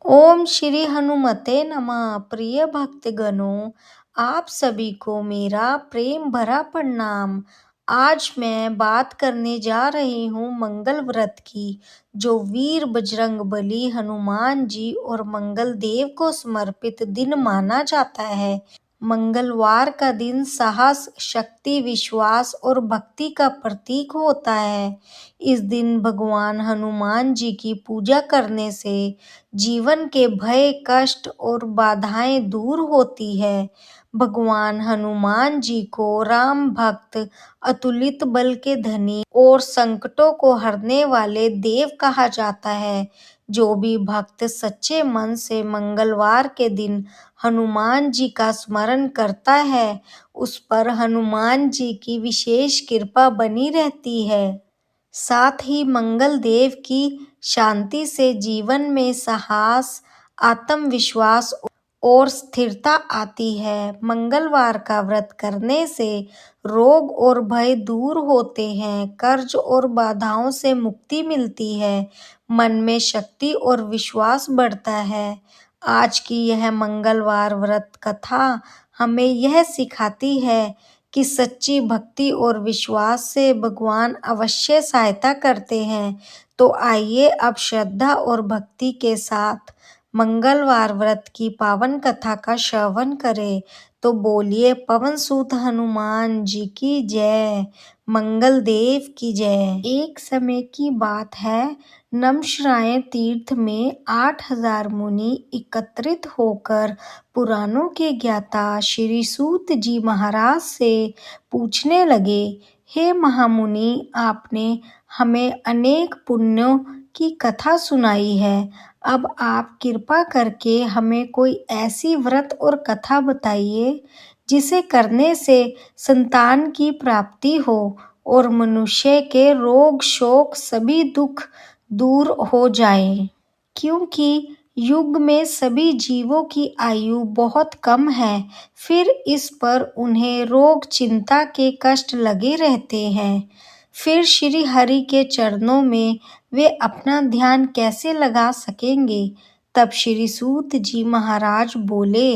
ओम श्री हनुमते नमः। प्रिय भक्तगणों, आप सभी को मेरा प्रेम भरा प्रणाम। आज मैं बात करने जा रही हूँ मंगल व्रत की, जो वीर बजरंगबली, हनुमान जी और मंगल देव को समर्पित दिन माना जाता है। मंगलवार का दिन साहस, शक्ति, विश्वास और भक्ति का प्रतीक होता है। इस दिन भगवान हनुमान जी की पूजा करने से जीवन के भय, कष्ट और बाधाएं दूर होती है। भगवान हनुमान जी को राम भक्त, अतुलित बल के धनी और संकटों को हरने वाले देव कहा जाता है। जो भी भक्त सच्चे मन से मंगलवार के दिन हनुमान जी का स्मरण करता है, उस पर हनुमान जी की विशेष कृपा बनी रहती है। साथ ही मंगल देव की शांति से जीवन में साहस, आत्मविश्वास और स्थिरता आती है। मंगलवार का व्रत करने से रोग और भय दूर होते हैं, कर्ज और बाधाओं से मुक्ति मिलती है, मन में शक्ति और विश्वास बढ़ता है। आज की यह मंगलवार व्रत कथा हमें यह सिखाती है कि सच्ची भक्ति और विश्वास से भगवान अवश्य सहायता करते हैं। तो आइए अब श्रद्धा और भक्ति के साथ मंगलवार व्रत की पावन कथा का श्रवण करें। तो बोलिए पवन सुत हनुमान जी की जय, मंगल देव की जय। एक समय की बात है, नमश्राय तीर्थ में 8,000 मुनि एकत्रित होकर पुराणों के ज्ञाता श्री सूत जी महाराज से पूछने लगे, हे महामुनि, आपने हमें अनेक पुण्यों की कथा सुनाई है। अब आप कृपा करके हमें कोई ऐसी व्रत और कथा बताइए जिसे करने से संतान की प्राप्ति हो और मनुष्य के रोग शोक सभी दुख दूर हो जाए। क्योंकि युग में सभी जीवों की आयु बहुत कम है, फिर इस पर उन्हें रोग चिंता के कष्ट लगे रहते हैं। फिर श्री हरि के चरणों में वे अपना ध्यान कैसे लगा सकेंगे। तब श्री सूत जी महाराज बोले,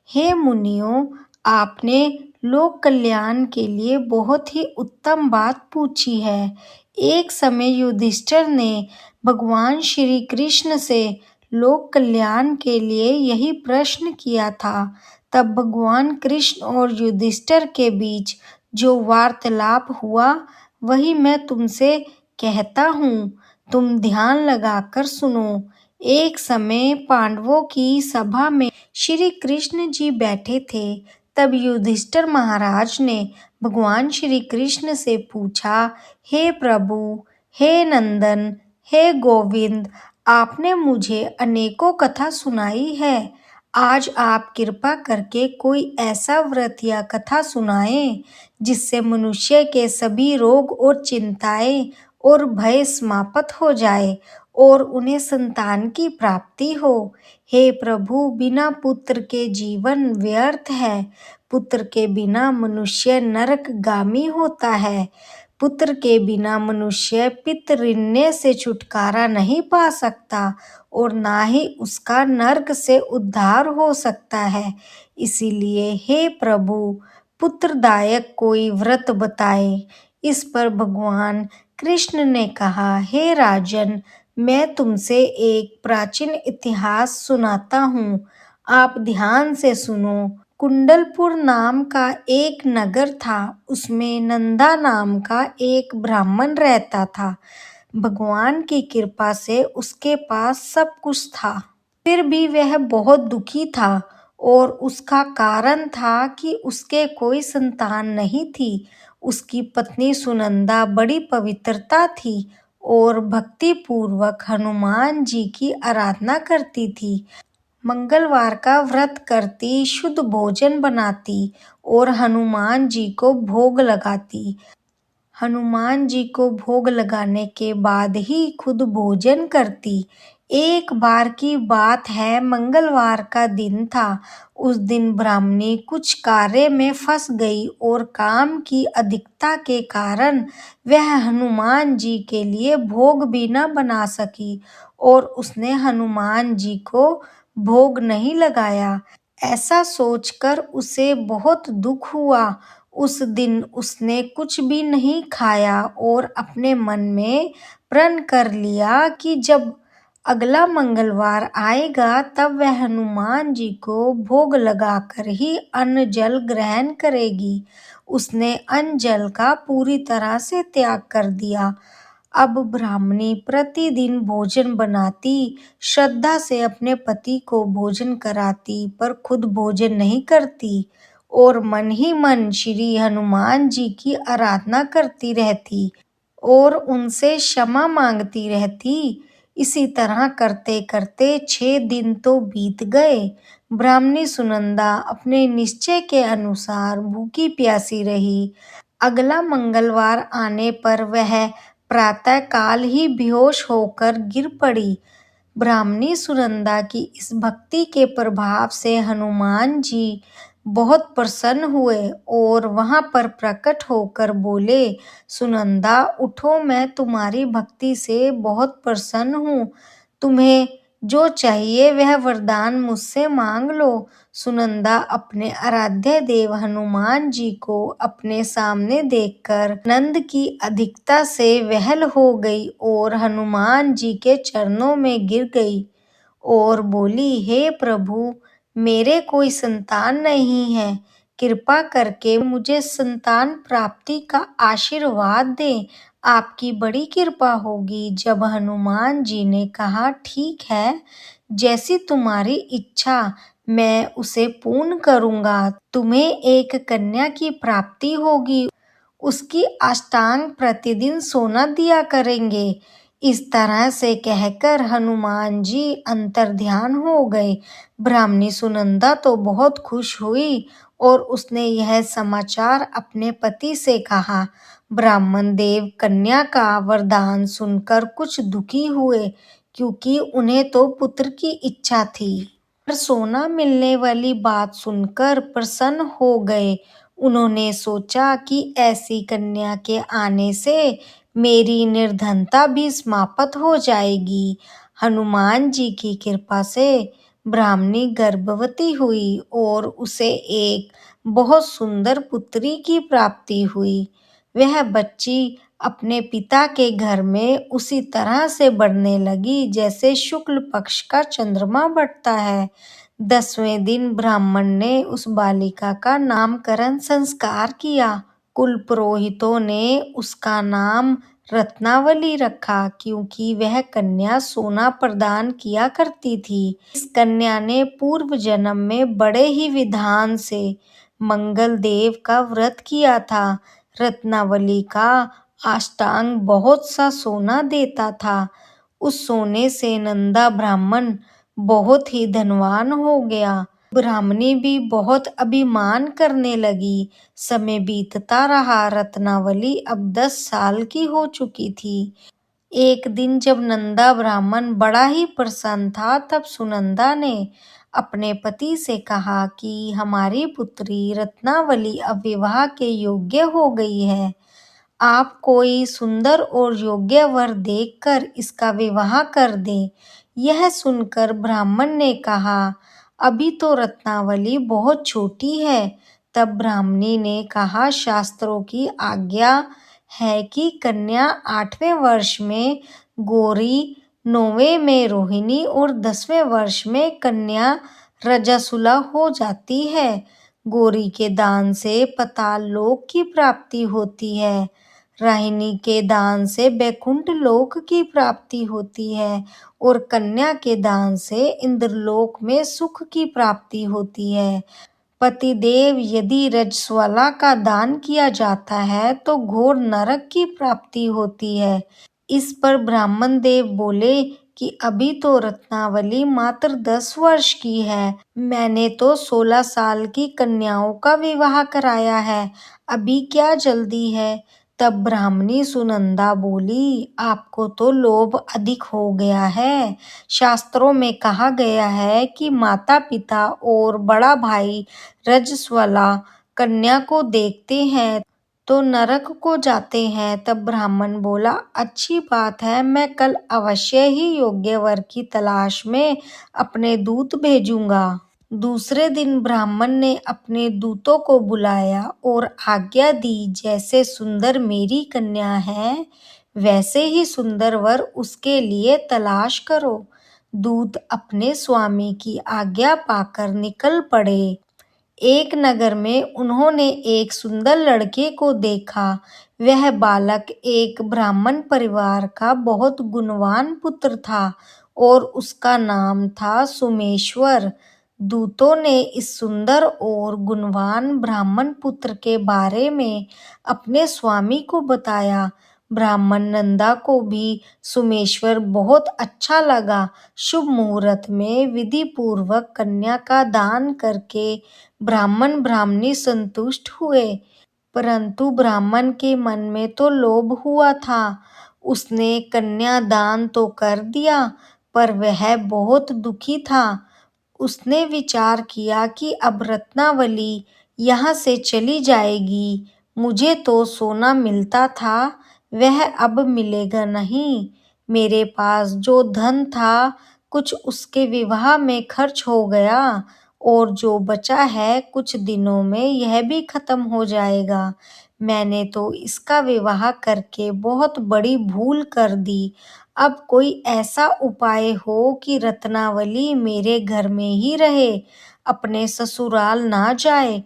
हे मुनियों, आपने लोक कल्याण के लिए बहुत ही उत्तम बात पूछी है। एक समय युधिष्ठिर ने भगवान श्री कृष्ण से लोक कल्याण के लिए यही प्रश्न किया था। तब भगवान कृष्ण और युधिष्ठिर के बीच जो वार्तालाप हुआ, वही मैं तुमसे कहता हूँ, तुम ध्यान लगाकर सुनो। एक समय पांडवों की सभा में श्री कृष्ण जी बैठे थे। तब युधिष्ठिर महाराज ने भगवान श्री कृष्ण से पूछा, हे प्रभु, हे नंदन, हे गोविंद, आपने मुझे अनेकों कथा सुनाई है। आज आप कृपा करके कोई ऐसा व्रत या कथा सुनाएं जिससे मनुष्य के सभी रोग और चिंताएं और भय समाप्त हो जाए और उन्हें संतान की प्राप्ति हो। हे प्रभु, बिना पुत्र के जीवन व्यर्थ है। पुत्र के बिना मनुष्य नरकगामी होता है। पुत्र के बिना मनुष्य पितृण्य से छुटकारा नहीं पा सकता और ना ही उसका नरक से उद्धार हो सकता है। इसीलिए हे प्रभु, पुत्रदायक कोई व्रत बताए। इस पर भगवान कृष्ण ने कहा, हे राजन, मैं तुमसे एक प्राचीन इतिहास सुनाता हूँ, आप ध्यान से सुनो। कुंडलपुर नाम का एक नगर था, उसमें नंदा नाम का एक ब्राह्मण रहता था। भगवान की कृपा से उसके पास सब कुछ था, फिर भी वह बहुत दुखी था और उसका कारण था कि उसके कोई संतान नहीं थी। उसकी पत्नी सुनंदा बड़ी पवित्रता थी और भक्ति पूर्वक हनुमान जी की आराधना करती थी। मंगलवार का व्रत करती, शुद्ध भोजन बनाती और हनुमान जी को भोग लगाती। हनुमान जी को भोग लगाने के बाद ही खुद भोजन करती। एक बार की बात है, मंगलवार का दिन था। उस दिन ब्राह्मणी कुछ कार्य में फंस गई और काम की अधिकता के कारण वह हनुमान जी के लिए भोग भी न बना सकी और उसने हनुमान जी को भोग नहीं लगाया। ऐसा सोचकर उसे बहुत दुख हुआ। उस दिन उसने कुछ भी नहीं खाया और अपने मन में प्रण कर लिया कि जब अगला मंगलवार आएगा तब वह हनुमान जी को भोग लगाकर ही अन्न जल ग्रहण करेगी। उसने अन्न जल का पूरी तरह से त्याग कर दिया। अब ब्राह्मणी प्रतिदिन भोजन बनाती, श्रद्धा से अपने पति को भोजन कराती, पर खुद भोजन नहीं करती और मन ही मन श्री हनुमान जी की आराधना करती रहती और उनसे क्षमा मांगती रहती। इसी तरह करते करते 6 दिन तो बीत गए। ब्राह्मणी सुनंदा अपने निश्चय के अनुसार भूखी प्यासी रही। अगला मंगलवार आने पर वह प्रातः काल ही बेहोश होकर गिर पड़ी। ब्राह्मणी सुनंदा की इस भक्ति के प्रभाव से हनुमान जी बहुत प्रसन्न हुए और वहां पर प्रकट होकर बोले, सुनंदा उठो, मैं तुम्हारी भक्ति से बहुत प्रसन्न हूँ। तुम्हें जो चाहिए वह वरदान मुझसे मांग लो। सुनंदा अपने आराध्य देव हनुमान जी को अपने सामने देखकर आनंद की अधिकता से विह्वल हो गई और हनुमान जी के चरणों में गिर गई और बोली, हे प्रभु, मेरे कोई संतान नहीं है, कृपा करके मुझे संतान प्राप्ति का आशीर्वाद दें। आपकी बड़ी कृपा होगी। जब हनुमान जी ने कहा, ठीक है, जैसी तुम्हारी इच्छा, मैं उसे पूर्ण करूंगा। तुम्हें एक कन्या की प्राप्ति होगी, उसकी अष्टांग प्रतिदिन सोना दिया करेंगे। इस तरह से कहकर हनुमान जी अंतर्ध्यान हो गए। ब्राह्मणी सुनंदा तो बहुत खुश हुई और उसने यह समाचार अपने पति से कहा। ब्राह्मण देव कन्या का वरदान सुनकर कुछ दुखी हुए, क्योंकि उन्हें तो पुत्र की इच्छा थी, पर सोना मिलने वाली बात सुनकर प्रसन्न हो गए। उन्होंने सोचा कि ऐसी कन्या के आने से मेरी निर्धनता भी समाप्त हो जाएगी। हनुमान जी की कृपा से ब्राह्मणी गर्भवती हुई और उसे एक बहुत सुंदर पुत्री की प्राप्ति हुई। वह बच्ची अपने पिता के घर में उसी तरह से बढ़ने लगी जैसे शुक्ल पक्ष का चंद्रमा बढ़ता है। 10वें दिन ब्राह्मण ने उस बालिका का नामकरण संस्कार किया। कुल पुरोहितों ने उसका नाम रत्नावली रखा, क्योंकि वह कन्या सोना प्रदान किया करती थी। इस कन्या ने पूर्व जन्म में बड़े ही विधान से मंगल देव का व्रत किया था। रत्नावली का अष्टांग बहुत सा सोना देता था। उस सोने से नंदा ब्राह्मण बहुत ही धनवान हो गया। ब्राह्मणी भी बहुत अभिमान करने लगी। समय बीतता रहा। रत्नावली अब 10 साल की हो चुकी थी। एक दिन जब नंदा ब्राह्मण बड़ा ही प्रसन्न था, तब सुनंदा ने अपने पति से कहा कि हमारी पुत्री रत्नावली अब विवाह के योग्य हो गई है। आप कोई सुंदर और योग्य वर देखकर इसका विवाह कर दें। यह सुनकर ब्राह्मण ने कहा, अभी तो रत्नावली बहुत छोटी है। तब ब्राह्मणी ने कहा, शास्त्रों की आज्ञा है कि कन्या 8वें वर्ष में गौरी, 9वें में रोहिणी और 10वें वर्ष में कन्या रजस्वला हो जाती है। गौरी के दान से पाताल लोक की प्राप्ति होती है। रोहिणी के दान से वैकुंठ लोक की प्राप्ति होती है और कन्या के दान से इंद्रलोक में सुख की प्राप्ति होती है। पतिदेव यदि रजस्वला का दान किया जाता है तो घोर नरक की प्राप्ति होती है। इस पर ब्राह्मण देव बोले कि अभी तो रत्नावली मात्र 10 वर्ष की है। मैंने तो 16 साल की कन्याओं का विवाह कराया है, अभी क्या जल्दी है। तब ब्राह्मणी सुनंदा बोली, आपको तो लोभ अधिक हो गया है। शास्त्रों में कहा गया है कि माता पिता और बड़ा भाई रजस्वला कन्या को देखते हैं तो नरक को जाते हैं। तब ब्राह्मण बोला, अच्छी बात है, मैं कल अवश्य ही योग्य वर की तलाश में अपने दूत भेजूंगा। दूसरे दिन ब्राह्मण ने अपने दूतों को बुलाया और आज्ञा दी, जैसे सुंदर मेरी कन्या है वैसे ही सुंदर वर उसके लिए तलाश करो। दूत अपने स्वामी की आज्ञा पाकर निकल पड़े। एक नगर में उन्होंने एक सुंदर लड़के को देखा। वह बालक एक ब्राह्मण परिवार का बहुत गुणवान पुत्र था और उसका नाम था सुमेश्वर। दूतों ने इस सुंदर और गुणवान ब्राह्मण पुत्र के बारे में अपने स्वामी को बताया। ब्राह्मण नंदा को भी सुमेश्वर बहुत अच्छा लगा। शुभ मुहूर्त में विधि पूर्वक कन्या का दान करके ब्राह्मण ब्राह्मणी संतुष्ट हुए, परंतु ब्राह्मण के मन में तो लोभ हुआ था। उसने कन्या दान तो कर दिया, पर वह बहुत दुखी था। उसने विचार किया कि अब रत्नावली यहाँ से चली जाएगी। मुझे तो सोना मिलता था, वह अब मिलेगा नहीं। मेरे पास जो धन था कुछ उसके विवाह में खर्च हो गया और जो बचा है कुछ दिनों में यह भी खत्म हो जाएगा। मैंने तो इसका विवाह करके बहुत बड़ी भूल कर दी। अब कोई ऐसा उपाय हो कि रत्नावली मेरे घर में ही रहे, अपने ससुराल ना जाए।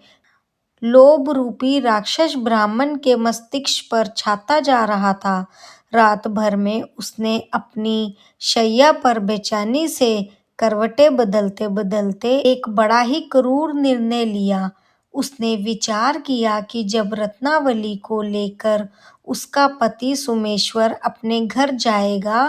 लोभ रूपी राक्षस ब्राह्मण के मस्तिष्क पर छाता जा रहा था। रात भर में उसने अपनी शैया पर बेचैनी से करवटें बदलते बदलते एक बड़ा ही क्रूर निर्णय लिया। उसने विचार किया कि जब रत्नावली को लेकर उसका पति सोमेश्वर अपने घर जाएगा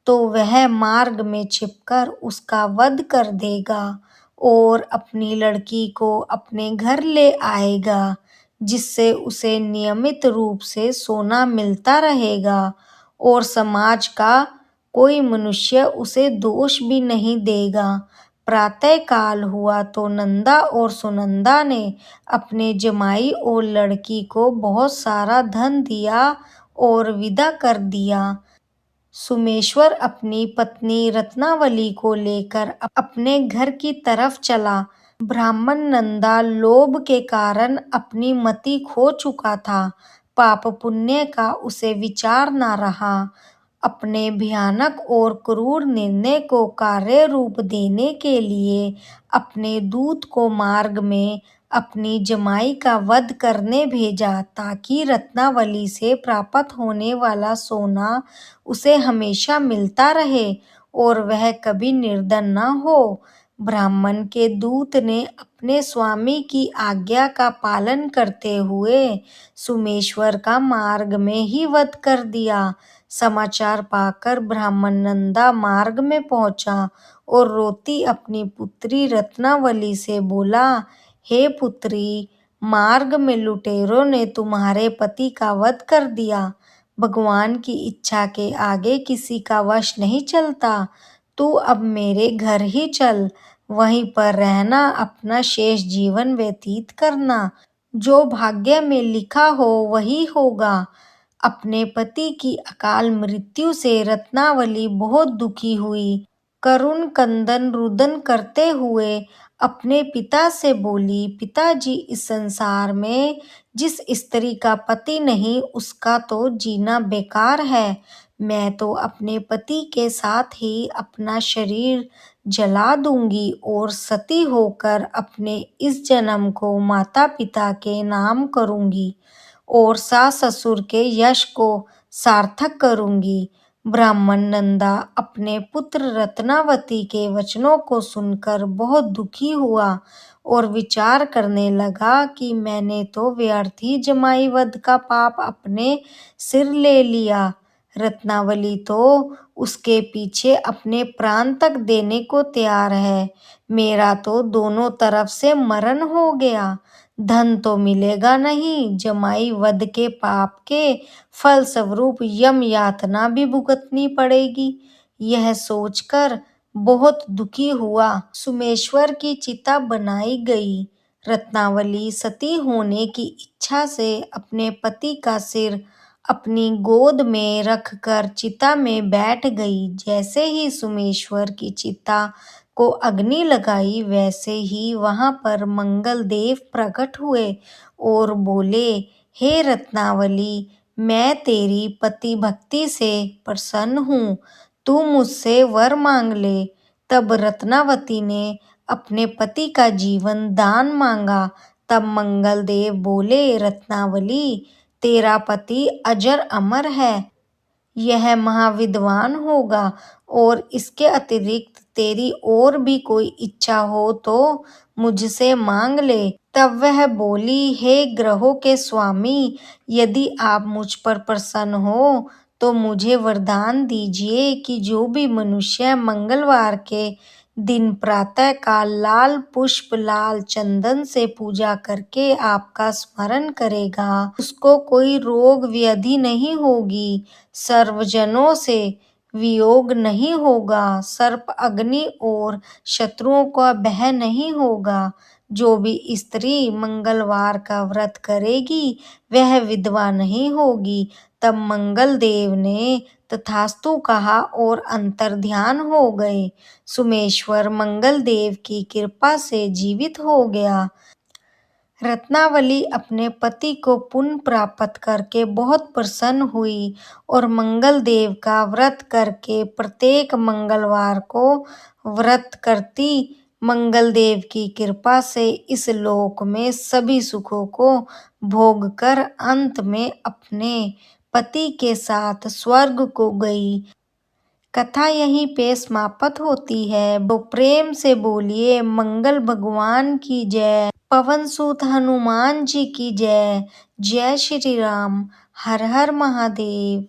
तो वह मार्ग में छिपकर उसका वध कर देगा और अपनी लड़की को अपने घर ले आएगा, जिससे उसे नियमित रूप से सोना मिलता रहेगा और समाज का कोई मनुष्य उसे दोष भी नहीं देगा। प्रातः काल हुआ तो नंदा और सुनंदा ने अपने जमाई और लड़की को बहुत सारा धन दिया और विदा कर दिया। सुमेश्वर अपनी पत्नी रत्नावली को लेकर अपने घर की तरफ चला। ब्राह्मण नंदा लोभ के कारण अपनी मति खो चुका था। पाप पुण्य का उसे विचार न रहा। अपने भयानक और क्रूर निर्णय को कार्य रूप देने के लिए अपने दूत को मार्ग में अपनी जमाई का वध करने भेजा, ताकि रत्नावली से प्राप्त होने वाला सोना उसे हमेशा मिलता रहे और वह कभी निर्धन न हो। ब्राह्मण के दूत ने अपने स्वामी की आज्ञा का पालन करते हुए सुमेश्वर का मार्ग में ही वध कर दिया। समाचार पाकर ब्राह्मण नंदा मार्ग में पहुंचा और रोती अपनी पुत्री रत्नावली से बोला, हे पुत्री, मार्ग में लुटेरों ने तुम्हारे पति का वध कर दिया। भगवान की इच्छा के आगे किसी का वश नहीं चलता। तू अब मेरे घर ही चल, वहीं पर रहना, अपना शेष जीवन व्यतीत करना। जो भाग्य में लिखा हो वही होगा। अपने पति की अकाल मृत्यु से रत्नावली बहुत दुखी हुई। करुण क्रंदन रुदन करते हुए अपने पिता से बोली, पिताजी, इस संसार में जिस स्त्री का पति नहीं उसका तो जीना बेकार है। मैं तो अपने पति के साथ ही अपना शरीर जला दूंगी और सती होकर अपने इस जन्म को माता पिता के नाम करूंगी और सास ससुर के यश को सार्थक करूंगी। ब्राह्मण नंदा अपने पुत्र रत्नावती के वचनों को सुनकर बहुत दुखी हुआ और विचार करने लगा कि मैंने तो व्यर्थ ही जमाई वध का पाप अपने सिर ले लिया। रत्नावली तो उसके पीछे अपने प्राण तक देने को तैयार है। मेरा तो दोनों तरफ से मरण हो गया। धन तो मिलेगा नहीं, जमाई वध के पाप के फल स्वरूप यम यातना भी भुगतनी पड़ेगी। यह सोचकर बहुत दुखी हुआ। सुमेश्वर की चिता बनाई गई। रत्नावली सती होने की इच्छा से अपने पति का सिर अपनी गोद में रखकर चिता में बैठ गई। जैसे ही सोमेश्वर की चिता को अग्नि लगाई, वैसे ही वहां पर मंगल देव प्रकट हुए और बोले, हे रत्नावली, मैं तेरी पति भक्ति से प्रसन्न हूँ, तू मुझसे वर मांग ले। तब रत्नावती ने अपने पति का जीवन दान मांगा। तब मंगल देव बोले, रत्नावली, तेरा पति अजर अमर है, यह महाविद्वान होगा, और इसके अतिरिक्त तेरी और भी कोई इच्छा हो तो मुझसे मांग ले। तब वह बोली, हे ग्रहों के स्वामी, यदि आप मुझ पर प्रसन्न हो तो मुझे वरदान दीजिए कि जो भी मनुष्य मंगलवार के दिन प्रातः काल लाल पुष्प लाल चंदन से पूजा करके आपका स्मरण करेगा, उसको कोई रोग व्याधि नहीं होगी, सर्वजनों से वियोग नहीं होगा, सर्प अग्नि और शत्रुओं का भय नहीं होगा। जो भी स्त्री मंगलवार का व्रत करेगी वह विधवा नहीं होगी। तब मंगल देव ने तथास्तु कहा और अंतर्ध्यान हो गए। सोमेश्वर मंगल देव की कृपा से जीवित हो गया। रत्नावली अपने पति को पुनः प्राप्त करके बहुत प्रसन्न हुई और मंगल देव का व्रत करके प्रत्येक मंगलवार को व्रत करती। मंगल देव की कृपा से इस लोक में सभी सुखों को भोग कर अंत में अपने पति के साथ स्वर्ग को गई। कथा यहीं पे समाप्त होती है। वो प्रेम से बोलिए मंगल भगवान की जय, पवन सुत हनुमान जी की जय। जय श्री राम। हर हर महादेव।